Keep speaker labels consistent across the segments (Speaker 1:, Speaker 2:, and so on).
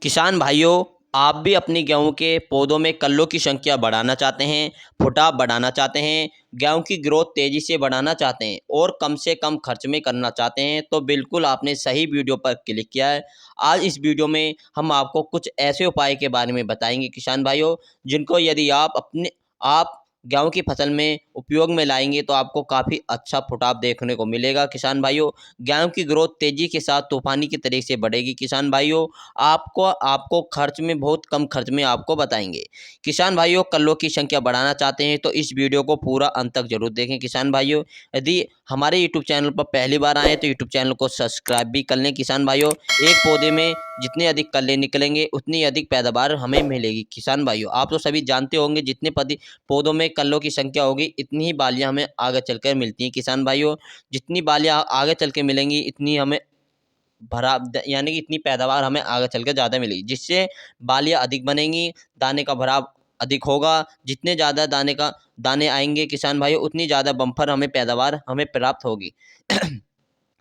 Speaker 1: किसान भाइयों, आप भी अपनी गेहूं के पौधों में कल्लों की संख्या बढ़ाना चाहते हैं, फुटाव बढ़ाना चाहते हैं, गेहूं की ग्रोथ तेजी से बढ़ाना चाहते हैं और कम से कम खर्च में करना चाहते हैं, तो बिल्कुल आपने सही वीडियो पर क्लिक किया है। आज इस वीडियो में हम आपको कुछ ऐसे उपाय के बारे में बताएंगे किसान भाइयों, जिनको यदि आप गेहूं की फसल में उपयोग में लाएंगे तो आपको काफ़ी अच्छा फुटाव देखने को मिलेगा किसान भाइयों। गेहूं की ग्रोथ तेजी के साथ तूफानी की तरह से बढ़ेगी किसान भाइयों। आपको आपको खर्च में बहुत कम खर्च में आपको बताएंगे। किसान भाइयों, कल्लों की संख्या बढ़ाना चाहते हैं तो इस वीडियो को पूरा अंत तक जरूर देखें किसान भाइयों। यदि हमारे यूट्यूब चैनल पर पहली बार आए तो यूट्यूब चैनल को सब्सक्राइब भी कर लें किसान भाइयों। एक पौधे में जितने अधिक कल्ले निकलेंगे उतनी अधिक पैदावार हमें मिलेगी किसान भाइयों। आप तो सभी जानते होंगे, जितने पौधों में कल्लों की संख्या होगी इतनी ही बालियां हमें आगे चलकर मिलती हैं किसान भाइयों। जितनी बालियां आगे चल के मिलेंगी इतनी हमें यानी कि इतनी पैदावार हमें आगे चल के ज़्यादा मिलेगी, जिससे बालियाँ अधिक बनेंगी, दाने का भराव अधिक होगा। जितने ज़्यादा दाने आएंगे किसान भाइयों उतनी ज़्यादा बम्पर हमें पैदावार हमें प्राप्त होगी।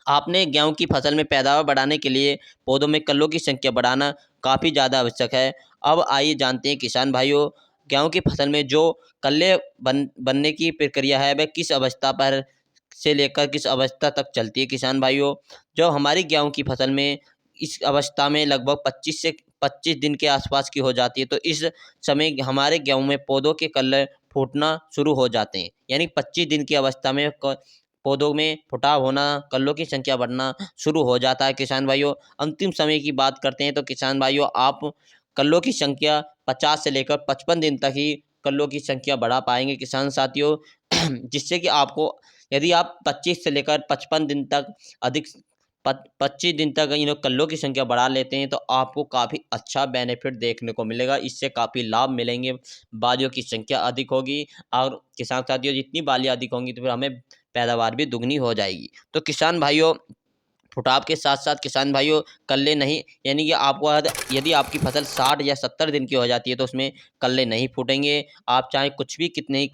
Speaker 1: आपने गेहूं की फसल में पैदावार बढ़ाने के लिए पौधों में कल्लों की संख्या बढ़ाना काफ़ी ज़्यादा आवश्यक है। अब आइए जानते हैं किसान भाइयों, गेहूं की फसल में जो कल्ले बनने की प्रक्रिया है वह किस अवस्था पर से लेकर किस अवस्था तक चलती है किसान भाइयों। जो हमारी गेहूं की फसल में इस अवस्था में लगभग 25 दिन के आसपास की हो जाती है, तो इस समय हमारे गेहूं में पौधों के कल्ले फूटना शुरू हो जाते हैं। यानी 25 दिन की अवस्था में पौधों में फुटाव होना, कल्लों की संख्या बढ़ना शुरू हो जाता है किसान भाइयों। अंतिम समय की बात करते हैं तो किसान भाइयों, आप कल्लों की संख्या 50 से लेकर 55 दिन तक ही कल्लों की संख्या बढ़ा पाएंगे किसान साथियों। जिससे कि आपको, यदि आप 25 से लेकर 55 दिन तक अधिक 25 दिन तक कल्लों की संख्या बढ़ा लेते हैं तो आपको काफ़ी अच्छा बेनिफिट देखने को मिलेगा। इससे काफ़ी लाभ मिलेंगे, बालियों की संख्या अधिक होगी और किसान साथियों जितनी बालियाँ अधिक होंगी तो फिर हमें पैदावार भी दुगनी हो जाएगी। तो किसान भाइयों, फुटाव के साथ साथ किसान भाइयों कल्ले नहीं, यानी कि आपको यदि आपकी फसल 60 या 70 दिन की हो जाती है तो उसमें कल्ले नहीं फूटेंगे। आप चाहे कुछ भी कितने ही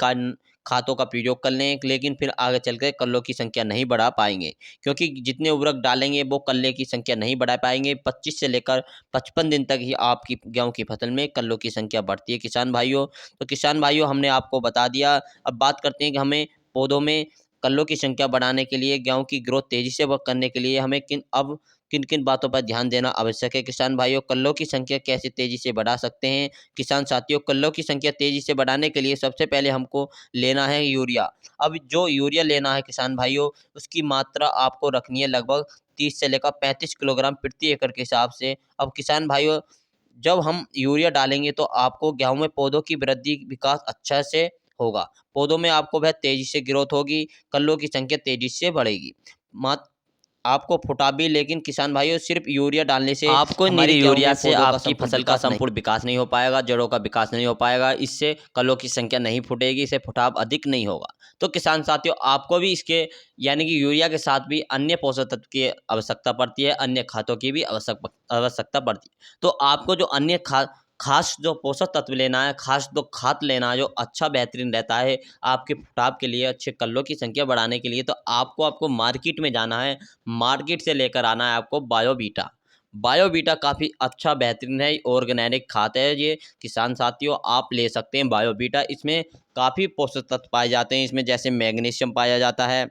Speaker 1: खातों का प्रयोग कर लें, लेकिन फिर आगे चल कर कल्लों की संख्या नहीं बढ़ा पाएंगे, क्योंकि जितने उर्वरक डालेंगे वो कल्ले की संख्या नहीं बढ़ा पाएंगे। 25 से लेकर 55 दिन तक ही आपकी गेहूं की फसल में कल्लों की संख्या बढ़ती है किसान भाइयों। तो किसान भाइयों, हमने आपको बता दिया। अब बात करते हैं कि हमें पौधों में कल्लों की संख्या बढ़ाने के लिए, गेहूं की ग्रोथ तेजी से करने के लिए हमें किन किन बातों पर ध्यान देना आवश्यक है किसान भाइयों। कल्लों की संख्या कैसे तेजी से बढ़ा सकते हैं किसान साथियों। कल्लों की संख्या तेजी से बढ़ाने के लिए सबसे पहले हमको लेना है यूरिया। अब जो यूरिया लेना है किसान भाइयों, उसकी मात्रा आपको रखनी है लगभग 30 से लेकर 35 किलोग्राम प्रति एकड़ के हिसाब से। अब किसान भाइयों, जब हम यूरिया डालेंगे तो आपको गेहूं में पौधों की वृद्धि विकास अच्छा से होगा। पौधों में आपको वह तेजी से ग्रोथ होगी, कल्लों की संख्या तेजी से बढ़ेगी। मात आपको फुटा भी, लेकिन किसान भाइयों सिर्फ यूरिया डालने से आपको
Speaker 2: हमारी गेहूं
Speaker 1: यूरिया
Speaker 2: के
Speaker 1: से
Speaker 2: पौधों का
Speaker 1: आपकी
Speaker 2: संपूर्ण
Speaker 1: फसल का
Speaker 2: विकास नहीं।
Speaker 1: संपूर्ण विकास नहीं हो पाएगा, जड़ों का विकास नहीं हो पाएगा, इससे कल्लों की संख्या नहीं फूटेगी, इससे फुटाव अधिक नहीं होगा। तो किसान साथियों, आपको भी इसके, यानी कि यूरिया के साथ भी अन्य पोषक तत्व की आवश्यकता पड़ती है, अन्य खादों की भी आवश्यकता पड़ती है। तो आपको जो अन्य खास जो पोषक तत्व लेना है, खास जो खाद लेना है जो अच्छा बेहतरीन रहता है आपके फुटाव के लिए, अच्छे कल्लों की संख्या बढ़ाने के लिए, तो आपको मार्केट में जाना है। मार्केट से लेकर आना है आपको बायोवीटा। बायोवीटा काफ़ी अच्छा बेहतरीन है, ऑर्गेनिक खाद है ये किसान साथियों, आप ले सकते हैं बायोवीटा। इसमें काफ़ी पोषक तत्व पाए जाते हैं, इसमें जैसे मैग्नीशियम पाया जाता है।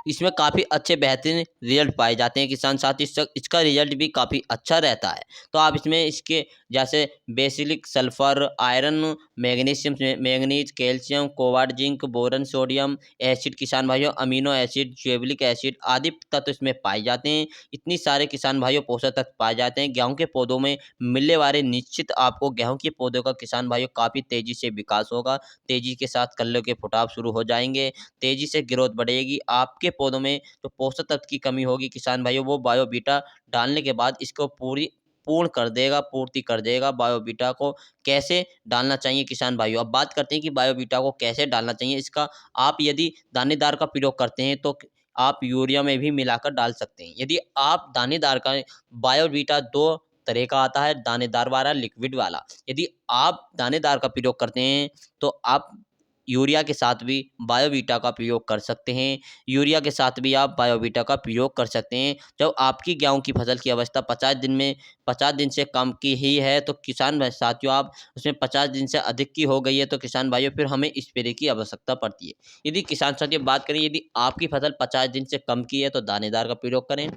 Speaker 1: इसमें काफ़ी अच्छे बेहतरीन रिजल्ट पाए जाते हैं किसान साथी, इसका रिजल्ट भी काफ़ी अच्छा रहता है। तो आप इसमें इसके जैसे Basilic, sulphur, iron, magnesium, manganese, calcium, cobalt, zinc, boron, sodium, acid किसान भाइयों, अमीनो एसिड, ज्वेलिक एसिड आदि तत्व इसमें पाए जाते हैं। इतनी सारे किसान भाइयों पोषक तत्व पाए जाते हैं। गेहूं के पौधों में मिलने वाले निश्चित आपको गेहूं के पौधों का किसान भाइयों काफ़ी तेजी से विकास होगा। तेजी के साथ कल्लों के फुटाव शुरू हो जाएंगे, तेजी से ग्रोथ बढ़ेगी। आपके पौधों में जो पोषक तत्व की कमी होगी किसान भाइयों, वो बायोवीटा डालने के बाद इसको पूर्ति कर देगा। बायोवीटा को कैसे डालना चाहिए किसान भाइयों, अब बात करते हैं कि बायोवीटा को कैसे डालना चाहिए। इसका आप यदि दानेदार का प्रयोग करते हैं तो आप यूरिया में भी मिलाकर डाल सकते हैं। यदि आप दानेदार का, बायोवीटा दो तरह का आता है, दानेदार वाला, लिक्विड वाला। यदि आप दानेदार का प्रयोग करते हैं तो आप यूरिया के साथ भी बायोवीटा का प्रयोग कर सकते हैं। यूरिया के साथ भी आप बायोवीटा का प्रयोग कर सकते हैं। जब आपकी गेहूँ की फसल की अवस्था 50 दिन से कम की ही है, तो किसान भाई साथियों, आप उसमें 50 दिन से अधिक की हो गई है, तो किसान भाइयों फिर हमें स्प्रे की आवश्यकता पड़ती है। यदि किसान साथियों बात करें, यदि आपकी फसल 50 दिन से कम की है तो दानेदार का प्रयोग करें,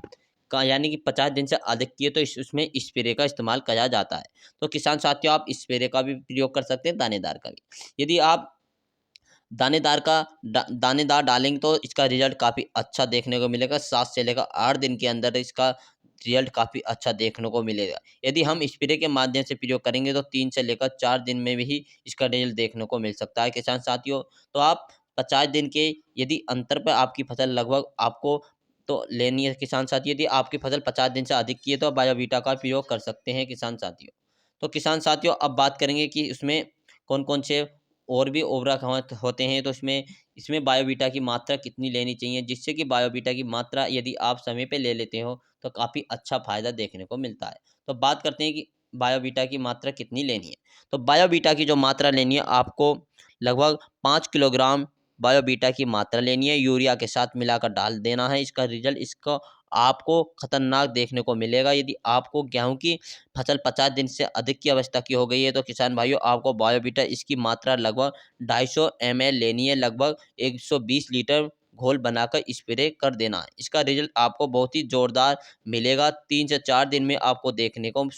Speaker 1: का यानी कि 50 दिन से अधिक की है तो उसमें स्प्रे का इस्तेमाल किया जाता है। तो किसान साथियों, आप स्प्रे का भी प्रयोग कर सकते हैं, दानेदार का भी। यदि आप दानेदार डालेंगे तो इसका रिजल्ट काफ़ी अच्छा देखने को मिलेगा। 7 से लेकर 8 दिन के अंदर इसका रिजल्ट काफ़ी अच्छा देखने को मिलेगा। यदि हम स्प्रे के माध्यम से प्रयोग करेंगे तो 3 से लेकर 4 दिन में भी इसका रिजल्ट देखने को मिल सकता है किसान साथियों। तो आप 50 दिन के यदि अंतर पर आपकी फसल लगभग आपको तो लेनी है किसान साथियों। यदि आपकी फसल 50 दिन से अधिक की है तो आप बायोवीटा का प्रयोग कर सकते हैं किसान साथियों। तो किसान साथियों, अब बात करेंगे कि उसमें कौन-कौन से और भी उर्वरक होते हैं, तो इसमें बायोवीटा की मात्रा कितनी लेनी चाहिए, जिससे कि बायोवीटा की मात्रा यदि आप समय पे ले लेते हो तो काफ़ी अच्छा फ़ायदा देखने को मिलता है। तो बात करते हैं कि बायोवीटा की मात्रा कितनी लेनी है। तो बायोवीटा की जो मात्रा लेनी है, आपको लगभग 5 किलोग्राम बायोवीटा की मात्रा लेनी है, यूरिया के साथ मिलाकर डाल देना है। इसका रिजल्ट इसका आपको खतरनाक देखने को मिलेगा। यदि आपको गेहूँ की फसल 50 दिन से अधिक की अवस्था की हो गई है, तो किसान भाइयों आपको बायोवीटा इसकी मात्रा लगभग 250 ml लेनी है, लगभग 120 लीटर घोल बनाकर स्प्रे कर देना है। इसका रिजल्ट आपको बहुत ही ज़ोरदार मिलेगा, 3 से 4 दिन में आपको देखने को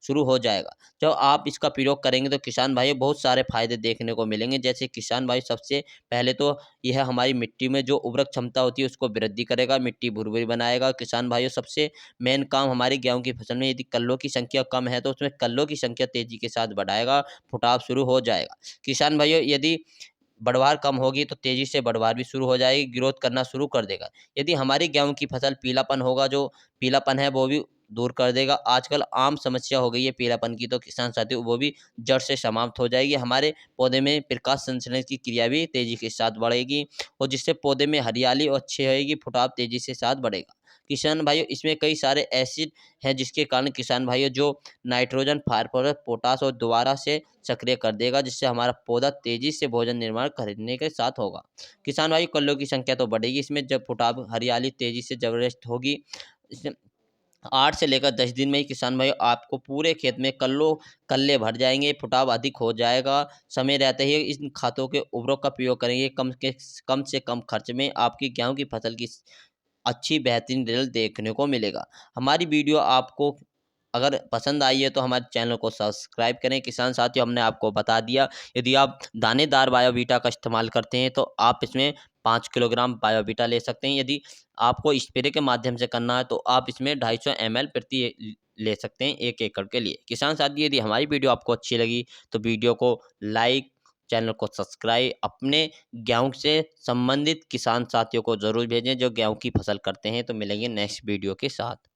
Speaker 1: शुरू हो जाएगा। जब आप इसका प्रयोग करेंगे तो किसान भाइयों बहुत सारे फ़ायदे देखने को मिलेंगे। जैसे किसान भाई, सबसे पहले तो यह हमारी मिट्टी में जो उर्वरक क्षमता होती है उसको वृद्धि करेगा, मिट्टी भुरभुरी बनाएगा। किसान भाइयों, सबसे मेन काम हमारी गेहूँ की फसल में यदि कल्लों की संख्या कम है तो उसमें कल्लों की संख्या तेज़ी के साथ बढ़ाएगा, फुटाव शुरू हो जाएगा। किसान भाइयों, यदि बढ़वार कम होगी तो तेज़ी से बढ़वार भी शुरू हो जाएगी, ग्रोथ करना शुरू कर देगा। यदि हमारी गेहूँ की फसल पीलापन होगा, जो पीलापन है वो भी दूर कर देगा। आजकल आम समस्या हो गई है पीलापन की, तो किसान साथियों वो भी जड़ से समाप्त हो जाएगी। हमारे पौधे में प्रकाश संश्लेषण की क्रिया भी तेज़ी के साथ बढ़ेगी और जिससे पौधे में हरियाली और अच्छी रहेगी, फुटाव तेज़ी से साथ बढ़ेगा। किसान भाइयों, इसमें कई सारे एसिड हैं जिसके कारण किसान भाइयों जो नाइट्रोजन, फास्फोरस, पोटास और दोबारा से सक्रिय कर देगा, जिससे हमारा पौधा तेजी से भोजन निर्माण करने के साथ होगा। किसान भाई, कल्लों की संख्या तो बढ़ेगी इसमें, जब फुटाव हरियाली तेजी से जबरदस्त होगी। इसमें 8 से लेकर 10 दिन में ही किसान भाई आपको पूरे खेत में कल्ले भर जाएंगे, फुटाव अधिक हो जाएगा। समय रहते ही इन खादों के उर्वरक का प्रयोग करेंगे, कम से कम खर्च में आपकी गेहूं की फसल की अच्छी बेहतरीन रिजल्ट देखने को मिलेगा। हमारी वीडियो आपको अगर पसंद आई है तो हमारे चैनल को सब्सक्राइब करें। किसान साथियों, हमने आपको बता दिया, यदि आप दानेदार बायोवीटा का इस्तेमाल करते हैं तो आप इसमें 5 किलोग्राम बायोवीटा ले सकते हैं। यदि आपको स्प्रे के माध्यम से करना है तो आप इसमें 250 ml प्रति ले सकते हैं 1 एकड़ के लिए। किसान साथी, यदि हमारी वीडियो आपको अच्छी लगी तो वीडियो को लाइक, चैनल को सब्सक्राइब, अपने गेहूँ से संबंधित किसान साथियों को ज़रूर भेजें जो गेहूँ की फसल करते हैं। तो मिलेंगे नेक्स्ट वीडियो के साथ।